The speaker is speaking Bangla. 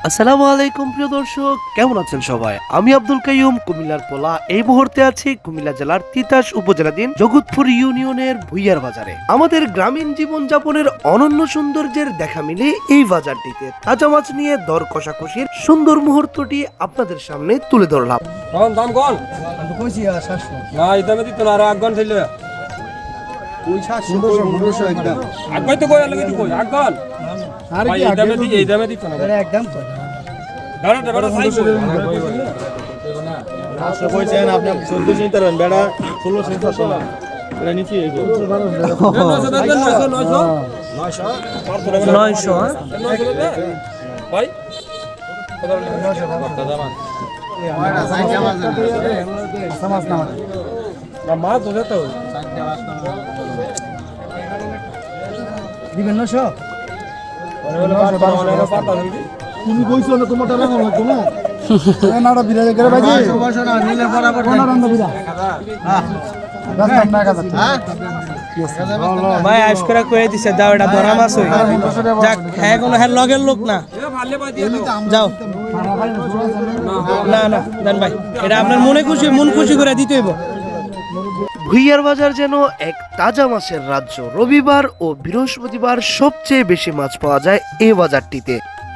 আসসালামু আলাইকুম প্রিয় দর্শক, কেমন আছেন সবাই? আমি আব্দুল কাইয়ুম, কুমিল্লার পোলা। এই মুহূর্তে আছি কুমিল্লা জেলার তিতাস উপজেলাধীন জগৎপুর ইউনিয়নের ভুইয়ার বাজারে। আমাদের গ্রামীণ জীবন যাপনের অনন্য সৌন্দর্যের দেখা মিলে এই বাজারটিতে তাজা মাছ নিয়ে দর কষাকষির সুন্দর মুহূর্তটি আপনাদের সামনে তুলে ধরলাম। দাম কল না এই দামে দিত না আর আগন ছিল আগাই তো কই লাগে তো কই আগন আর কি এই দামে দিত না একদম কই দাঁড়া বেটা সাইজ আচ্ছা কইছেন আপনি 14 চিন্তা করেন বেড়া 16 চিন্তা করেন এটা নিচে এই 900 ভাই মাছ তো যেতে দিবেন 900 তুমি কইছো না তোমারটা রাখো লাগতো না নাড়া বিরাজ করে বাজি না নিলে বরাবর কোন রান্দ বিরা হ্যাঁ ভাই আইস করে কয়ে দিছে দাও এটা ধরা মাছ হই যাক হ্যাঁ কোনো হ্যাঁ লগের লোক না যাও না না দেন ভাই এটা আপনার মন খুশি করে দিতে হইব। ভুইয়ার বাজার যেন এক তাজা মাছের রাজ্য। রবিবার ও বৃহস্পতিবার সবচেয়ে বেশি মাছ পাওয়া যায় এই বাজারটিতে।